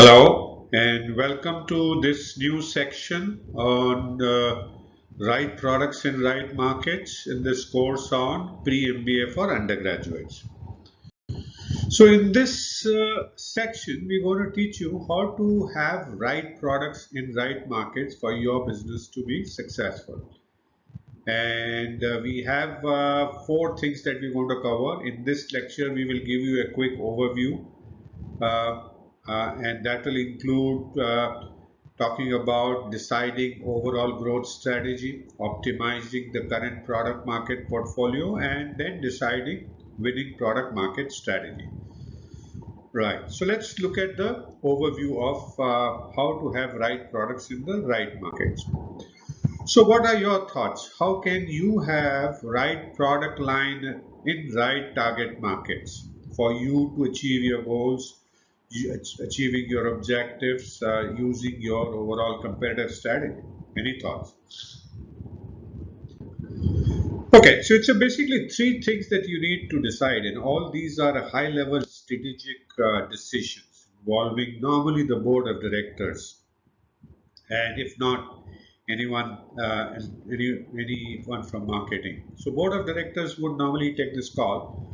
Hello and welcome to this new section on right products in right markets in this course on pre-MBA for undergraduates. So in this section, we're going to teach you how to have right products in right markets for your business to be successful. And we have four things that we're going to cover. In this lecture, we will give you a quick overview uh, and that will include talking about deciding overall growth strategy, optimizing the current product market portfolio, and then deciding winning product market strategy. Right. So let's look at the overview of how to have right products in the right markets. So what are your thoughts? How can you have right product line in right target markets for you to achieve your goals, achieving your objectives, using your overall competitive strategy? Any thoughts? Okay, so it's basically three things that you need to decide, and all these are high level strategic decisions involving normally the board of directors, and if not, anyone anyone from marketing. So board of directors would normally take this call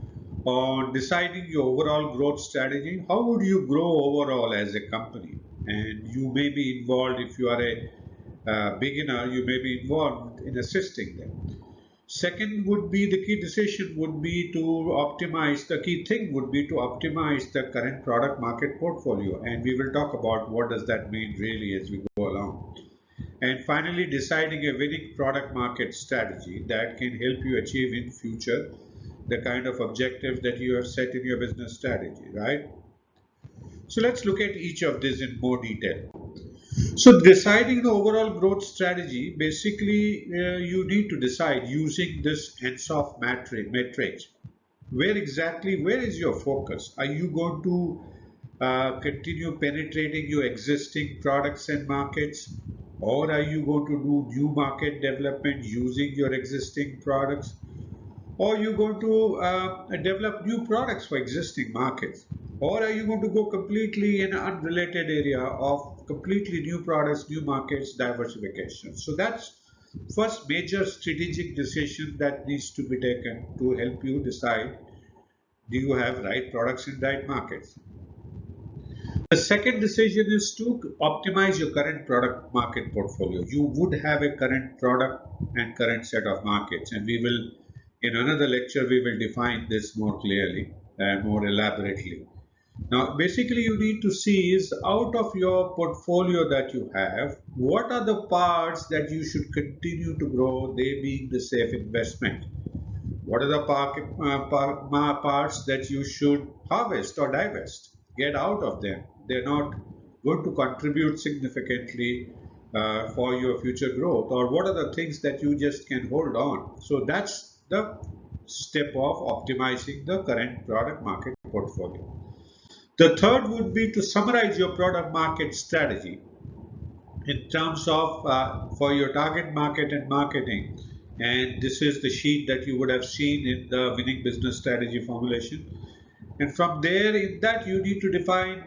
on deciding your overall growth strategy. How would you grow overall as a company? And you may be involved, if you are a beginner, you may be involved in assisting them. Second would be the key decision would be to optimize, the key thing would be to optimize the current product market portfolio, and we will talk about what does that mean really as we go along. And finally, deciding a winning product market strategy that can help you achieve in future the kind of objectives that you have set in your business strategy, right? So let's look at each of these in more detail. So deciding the overall growth strategy, basically you need to decide using this ENSOF matrix. Where is your focus? Are you going to continue penetrating your existing products and markets? Or are you going to do new market development using your existing products? Or are you going to develop new products for existing markets? Or are you going to go completely in an unrelated area of completely new products, new markets, diversification? So that's first major strategic decision that needs to be taken to help you decide, do you have right products in right markets? The second decision is to optimize your current product market portfolio. You would have a current product and current set of markets, and we will, in another lecture, we will define this more clearly and more elaborately. Now, basically, you need to see is out of your portfolio that you have, what are the parts that you should continue to grow, they being the safe investment. What are the parts that you should harvest or divest? Get out of them. They're not going to contribute significantly for your future growth. Or what are the things that you just can hold on? So that's the step of optimizing the current product market portfolio. The third would be to summarize your product market strategy in terms of for your target market and marketing. And this is the sheet that you would have seen in the winning business strategy formulation. And from there, in that, you need to define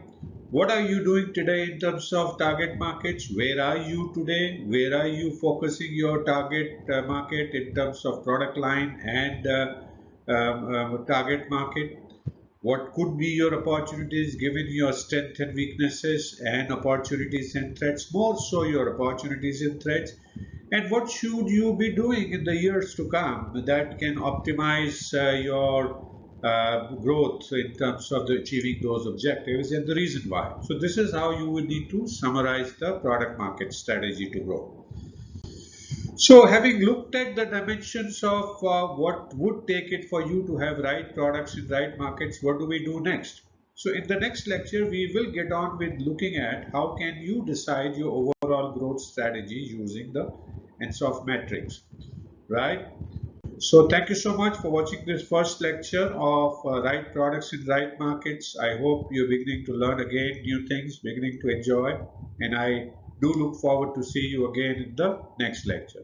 what are you doing today in terms of target markets, where are you today, where are you focusing your target market in terms of product line and target market. What could be your opportunities given your strengths and weaknesses and opportunities and threats, more so your opportunities and threats, and what should you be doing in the years to come that can optimize your growth in terms of achieving those objectives and the reason why. So this is how you would need to summarize the product market strategy to grow. So having looked at the dimensions of what would take it for you to have right products in right markets, what do we do next? So in the next lecture, we will get on with looking at how can you decide your overall growth strategy using the ENSOF metrics, right? So thank you so much for watching this first lecture of right products in right markets. I hope you're beginning to learn again new things, beginning to enjoy, and I do look forward to see you again in the next lecture.